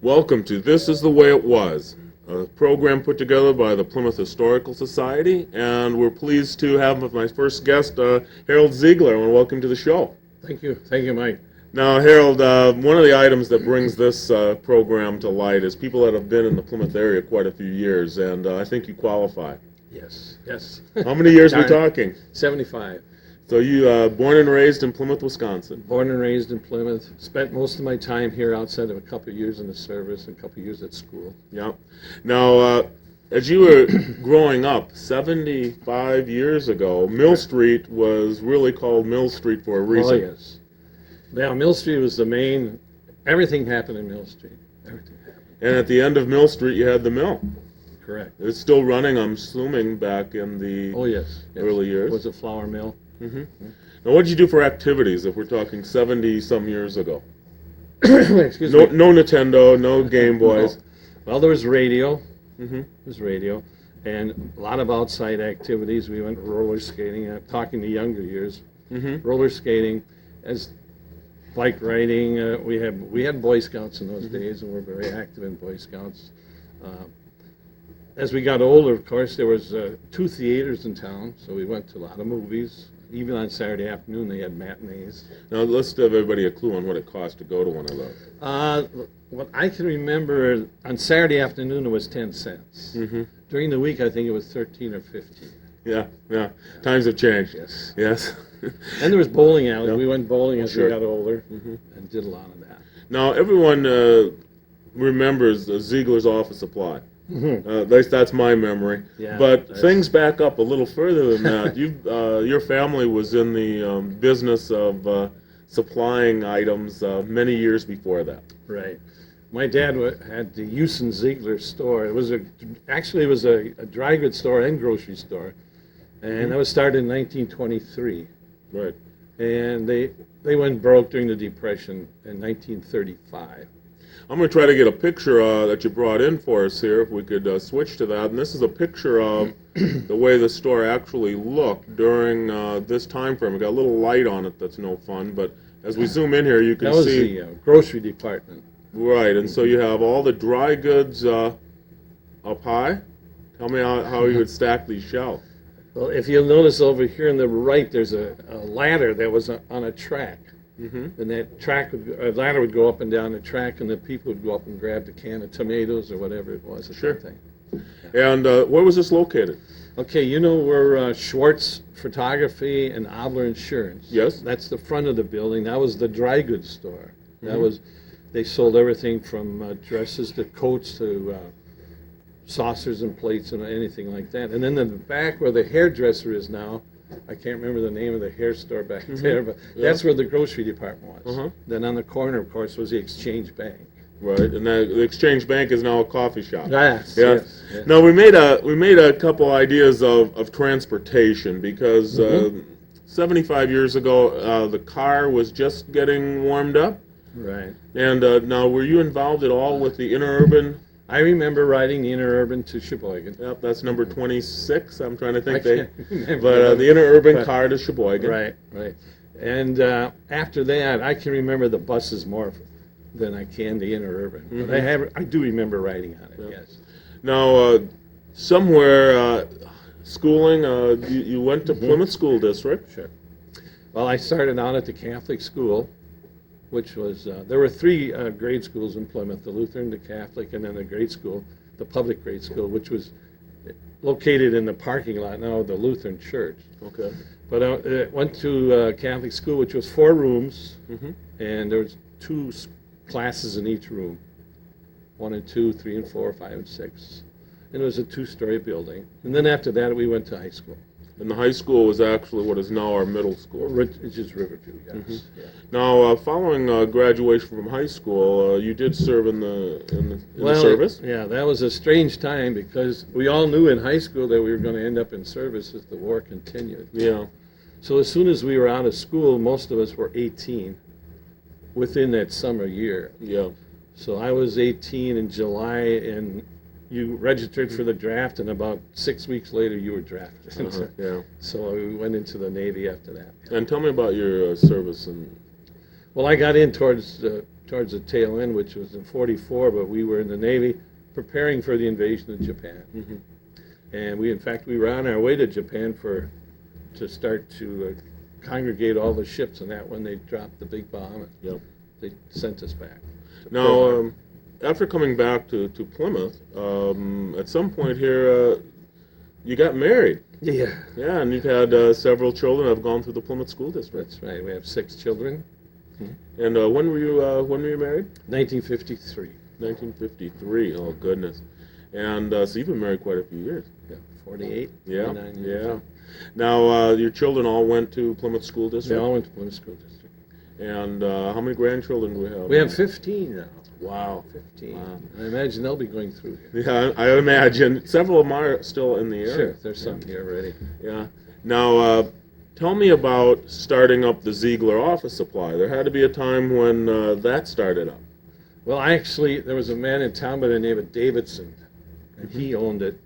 Welcome to This Is the Way It Was, a program put together by the Plymouth Historical Society, and we're pleased to have my first guest, Harold Ziegler, and welcome to the show. Thank you, Mike. Now, Harold, one of the items that brings this program to light is people that have been in the Plymouth area quite a few years, and I think you qualify. Yes. How many years are we talking? 75. So you born and raised in Plymouth, Wisconsin? Born and raised in Plymouth. Spent most of my time here outside of a couple of years in the service and a couple of years at school. Yeah. Now, as you were growing up, 75 years ago, Mill Street was really called Mill Street for a reason. Oh, yes. Yeah, Mill Street was the main, everything happened in Mill Street. Everything happened. And at the end of Mill Street, you had the mill. Correct. It's still running, I'm assuming, back in the early years. It was a flour mill. Mm-hmm. Now, what did you do for activities if we're talking 70-some years ago? Excuse me. No Nintendo, no Game Boys. No. Well, there was radio. Mm-hmm. There was radio. And a lot of outside activities. We went roller skating. I'm talking the younger years. Mm-hmm. Roller skating, as bike riding. We had Boy Scouts in those days, and we're very active in Boy Scouts. As we got older, of course, there was 2 theaters in town, so we went to a lot of movies. Even on Saturday afternoon, they had matinees. Now, let's give everybody a clue on what it cost to go to one of those. What I can remember, on Saturday afternoon, it was 10 cents. Mm-hmm. During the week, I think it was 13 or 15. Yeah. Times have changed. Yes. And there was bowling alley. Yep. We went bowling as Sure. we got older, Mm-hmm. and did a lot of that. Now, everyone remembers Ziegler's Office Supply. Mm-hmm. At least that's my memory. Yeah, but things back up a little further than that. Your family was in the business of supplying items many years before that. Right. My dad had the Houston Ziegler store. It was actually a dry goods store and grocery store, and that was started in 1923. Right. And they went broke during the Depression in 1935. I'm going to try to get a picture that you brought in for us here, if we could switch to that. And this is a picture of the way the store actually looked during this time frame. It got a little light on it that's no fun, but as we zoom in here, you can see... That was the grocery department. Right, and so you have all the dry goods up high. Tell me how you would stack these shelves. Well, if you'll notice over here on the right, there's a ladder that was on a track. Mm-hmm. And that ladder would go up and down the track, and the people would go up and grab the can of tomatoes or whatever it was. Sure. Thing. And where was this located? Okay, you know where Schwartz Photography and Obler Insurance. Yes. That's the front of the building. That was the dry goods store. Mm-hmm. They sold everything from dresses to coats to saucers and plates and anything like that. And then in the back where the hairdresser is now, I can't remember the name of the hair store back there, but that's where the grocery department was. Uh-huh. Then on the corner, of course, was the Exchange Bank. Right, and the Exchange Bank is now a coffee shop. Yes. Now we made a couple ideas of transportation because 75 years ago the car was just getting warmed up. Right. And now, were you involved at all with the interurban? I remember riding the interurban to Sheboygan. Yep, that's number 26. I'm trying to think. Remember the interurban car to Sheboygan. Right. And after that, I can remember the buses more than I can the interurban. Mm-hmm. But I do remember riding on it. Yes. Now, somewhere schooling, you went to Plymouth School District. Sure. Well, I started out at the Catholic school, which was, there were 3 grade schools in Plymouth, the Lutheran, the Catholic, and then the grade school, the public grade school, which was located in the parking lot now of the Lutheran church. Okay. But I went to Catholic school, which was 4 rooms, and there was 2 classes in each room, 1 and 2, 3 and 4, 5 and 6. And it was a 2-story building. And then after that, we went to high school. And the high school was actually what is now our middle school. It's just Riverview, yes. Yeah. Now, following graduation from high school, you did serve in the service? Yeah, that was a strange time because we all knew in high school that we were going to end up in service as the war continued. Yeah. So as soon as we were out of school, most of us were 18 within that summer year. Yeah. So I was 18 in July, and you registered for the draft, and about 6 weeks later, you were drafted. Yeah. So we went into the Navy after that. And tell me about your service. Well, I got in towards towards the tail end, which was in '44, but we were in the Navy preparing for the invasion of Japan. And in fact, we were on our way to Japan to start to congregate all the ships, and that when they dropped the big bomb, they sent us back. Now, after coming back to Plymouth, at some point here, you got married. Yeah. Yeah, and you've had several children that have gone through the Plymouth School District. That's right. We have 6 children. And when were you married? 1953. 1953. Oh goodness. And so you've been married quite a few years. Yeah, 48. Yeah. 49 years. Yeah. Now your children all went to Plymouth School They District. all went to Plymouth School District. And how many grandchildren do we have? We have 15 now. Wow. 15. Wow. I imagine they'll be going through here. Yeah, I imagine. Several of them are still in the area. Sure, there's some here already. Yeah. Now, tell me about starting up the Ziegler office supply. There had to be a time when that started up. Well, there was a man in town by the name of Davidson, and he owned it.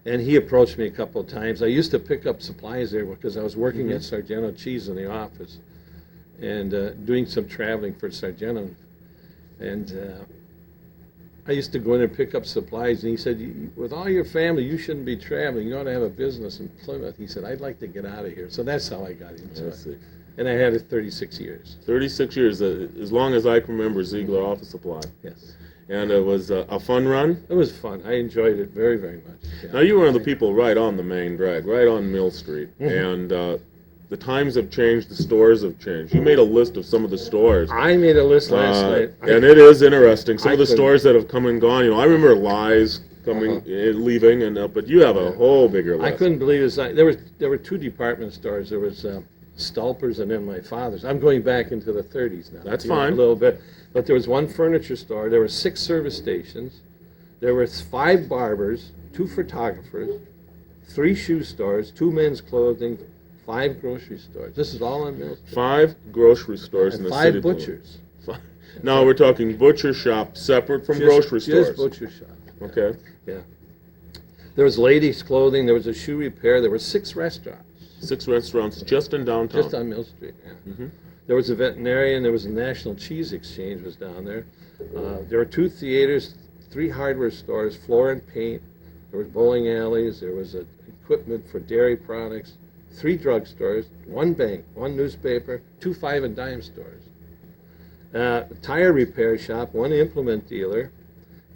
And he approached me a couple of times. I used to pick up supplies there because I was working at Sargento Cheese in the office and doing some traveling for Sargento. And I used to go in and pick up supplies, and he said, with all your family, you shouldn't be traveling. You ought to have a business in Plymouth. He said, I'd like to get out of here. So that's how I got into it. And I had it 36 years. 36 years, as long as I can remember Ziegler Office Supply. Yes. And it was a fun run? It was fun. I enjoyed it very, very much. Yeah. Now, you were one of the people right on the main drag, right on Mill Street. And the times have changed, the stores have changed. You made a list of some of the stores. I made a list last night. And it is interesting. Some of the couldn't- stores that have come and gone. I remember Lies coming, leaving, and but you have a whole bigger list. I couldn't believe this. There were 2 department stores. There was Stolper's and then my father's. I'm going back into the 30s now. That's you know, fine. A little bit. But there was 1 furniture store. There were 6 service stations. There were 5 barbers, 2 photographers, 3 shoe stores, 2 men's clothing, 5 grocery stores. This is all on Mill Street. 5 grocery stores in And the 5 city. of butchers. Plymouth. Now we're talking butcher shop separate from grocery stores. Just butcher shop. Okay. Yeah. There was ladies' clothing. There was a shoe repair. There were 6 restaurants. 6 restaurants just in downtown. Just on Mill Street, yeah. There was a veterinarian, there was a National Cheese Exchange was down there. There were 2 theaters, 3 hardware stores, floor and paint. There was bowling alleys, there was equipment for dairy products, 3 drugstores, 1 bank, 1 newspaper, 2 5 and dime stores. A tire repair shop, 1 implement dealer.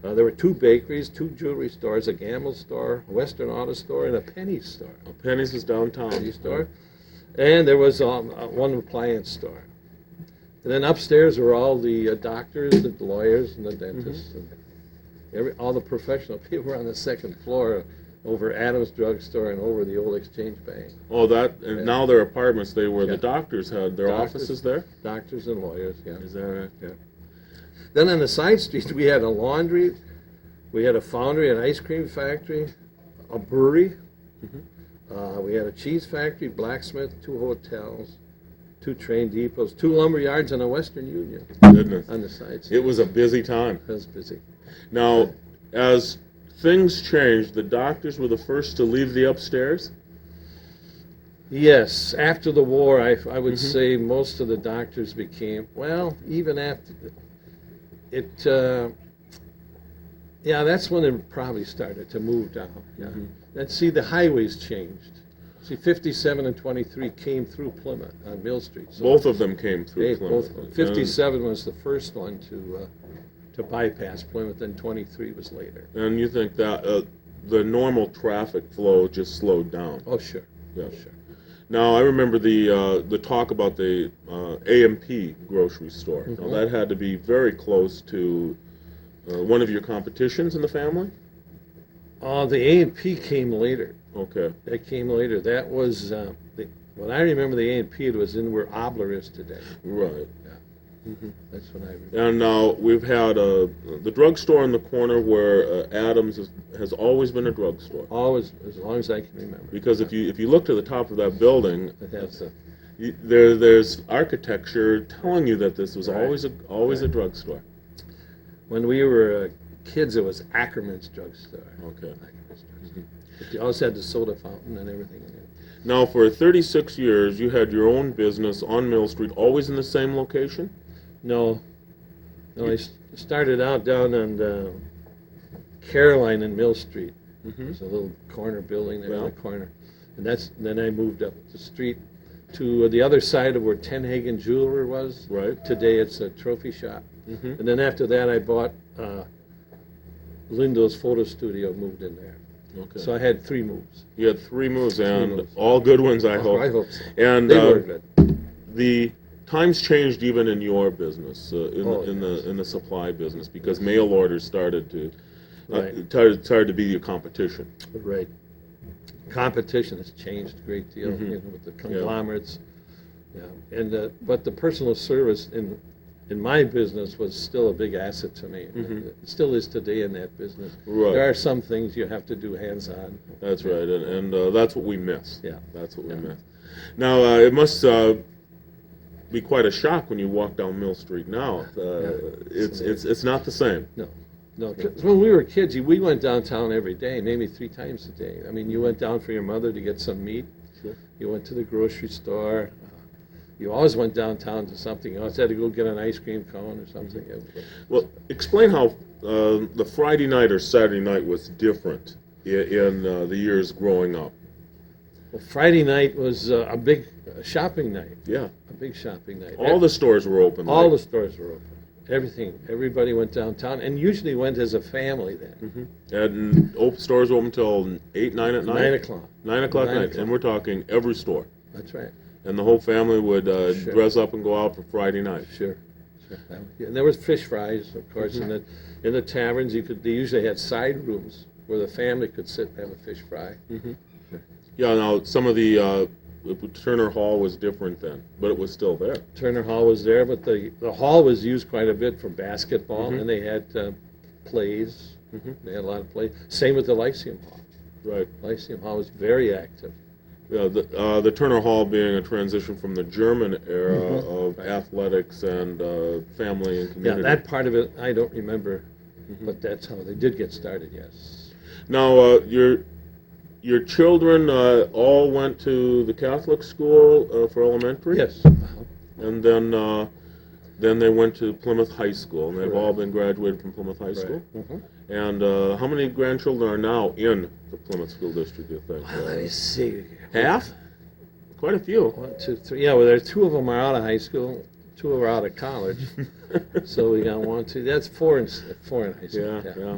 There were 2 bakeries, 2 jewelry stores, a gamble store, a Western Auto store, and a penny store. Penny's is downtown. Penny store. And there was 1 appliance store. And then upstairs were all the doctors, the lawyers, and the dentists. And all the professional people were on the 2nd floor over Adams Drug Store and over the old Exchange Bank. Oh, and now their apartments, the Yeah. doctors had their Doctors. offices there? Doctors and lawyers, yeah. Is that right? Yeah. Then on the side streets, we had a laundry, we had a foundry, an ice cream factory, a brewery, we had a cheese factory, blacksmith, 2 hotels, 2 train depots, 2 lumber yards, and a Western Union Goodness. on the side streets. It was a busy time. It was busy. Now, as things changed, the doctors were the first to leave the upstairs? Yes, after the war, I would say most of the doctors became, well, even after it, yeah, that's when it probably started to move down. Yeah. And see, the highways changed. See, 57 and 23 came through Plymouth on Mill Street. So Both of them came through Plymouth. 57 was the first one to bypass Plymouth, and 23 was later. And you think that the normal traffic flow just slowed down? Oh, sure. Yeah. Oh, sure. Now, I remember the talk about the A&P grocery store. Now, that had to be very close to one of your competitions in the family? The A&P came later. Okay. That came later. That was, when I remember the A&P, it was in where Obler is today. Right. That's when I remember. And now we've had the drugstore in the corner where Adams has always been a drugstore. Always, as long as I can remember. Because if you look to the top of that building, It has the, there's architecture telling you that this was Right. always a drugstore. when we were kids, it was Ackerman's drugstore. Okay. Ackerman's drugstore. But you also had the soda fountain and everything in it. Now, for 36 years, you had your own business on Mill Street, always in the same location? No, No, I started out down on Caroline and Mill Street. Mm-hmm. There's a little corner building there in Yeah. the corner. And then I moved up the street to the other side of where Tenhagen Jeweler was. Right. Today it's a trophy shop. Mm-hmm. And then after that, I bought Lindo's photo studio, moved in there. Okay. So I had 3 moves. You had 3 moves, and moves. all good ones, I Oh, hope. I hope so. And They were good. the times changed even in your business, Oh, yes. in the supply business, because mail orders started to Right. started to be your competition. Right. Competition has changed a great deal, Mhm. with the conglomerates. Yeah. And but the personal service in my business was still a big asset to me. Mhm. It still is today in that business. Right. There are some things you have to do hands-on. That's right, and that's what we miss. Yeah. That's what Yeah. we miss. Now, it must be quite a shock when you walk down Mill Street now. It's not the same. No, 'cause when we were kids, we went downtown every day, maybe 3 times a day. I mean, you went down for your mother to get some meat. Sure. You went to the grocery store. You always went downtown to something. You always had to go get an ice cream cone or something. Well, explain how the Friday night or Saturday night was different in the years growing up. Well, Friday night was a big shopping night. Yeah. A big shopping night. All the stores were open. All right? the stores were open. Everything. Everybody went downtown, and usually went as a family then. And stores were open until 8, 9 at night? 9 o'clock. 9 o'clock at 9 night. o'clock. And we're talking every store. That's right. And the whole family would Sure. dress up and go out for Friday night. Sure. And there was fish fries, of course, in the taverns. They usually had side rooms where the family could sit and have a fish fry. Yeah, now some of the Turner Hall was different then, but it was still there. Turner Hall was there, but the hall was used quite a bit for basketball, Mhm. and they had plays. Mhm. They had a lot of plays. Same with the Lyceum Hall. Right. Lyceum Hall was very active. Yeah, the Turner Hall being a transition from the German era of Right. athletics and family and Yeah, community. that part of it I don't remember, but that's how they did get started. Yes. Now, your children all went to the Catholic school for elementary? Yes. And then they went to Plymouth High School, and they've all Correct. been graduated from Plymouth High School. Mhm. And how many grandchildren are now in the Plymouth School District, do you think? Well, let me see. Half? Quite a few. 1, 2, 3. Yeah, well, there 2 of them are out of high school. 2 are out of college. So we got 1, 2. That's 4 in high school. Yeah.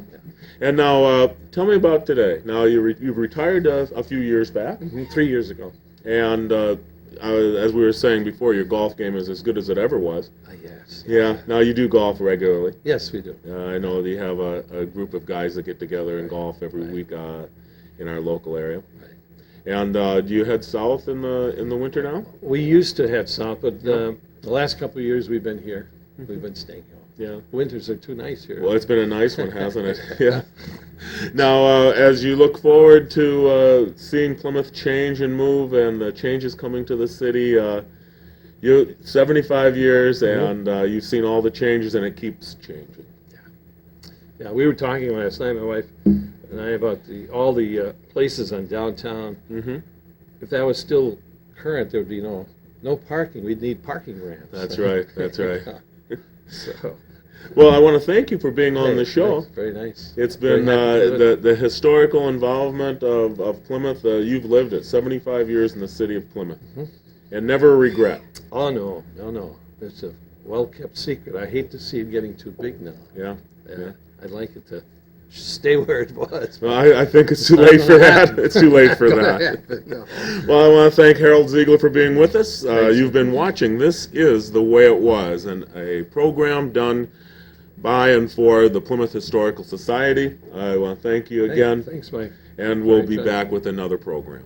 And now, tell me about today. Now, you've retired a few years back, 3 years ago. and as we were saying before, your golf game is as good as it ever was. Yes. Yeah. Now you do golf regularly. Yes, we do. I know that you have a group of guys that get together and golf every Right. week in our local area. Right. And do you head south in the winter now? We used to head south, but the last couple of years we've been here. We've been staying home. Yeah. Winters are too nice here. Well, it's been a nice one, hasn't it? Yeah. Now, as you look forward to seeing Plymouth change and move, and the changes coming to the city, you 75 years, and you've seen all the changes, and it keeps changing. Yeah, we were talking last night, my wife and I, about all the places on downtown. Mm-hmm. If that was still current, there would be no parking. We'd need parking ramps. That's right. That's right. So. Well, I want to thank you for being on the Hey, show. that's very nice. It's been Very happy to do the historical involvement of Plymouth. You've lived it 75 years in the city of Plymouth, and never a regret. Oh, no. It's a well-kept secret. I hate to see it getting too big now. Yeah. I'd like it to stay where it was. Well, I think it's too late for that. It's too late for that. No. Well, I want to thank Harold Ziegler for being with us. Thanks. You've been watching This Is the Way It Was, and a program done by and for the Plymouth Historical Society. I want to thank you again, Thanks, Mike. and we'll Very be excited. back with another program.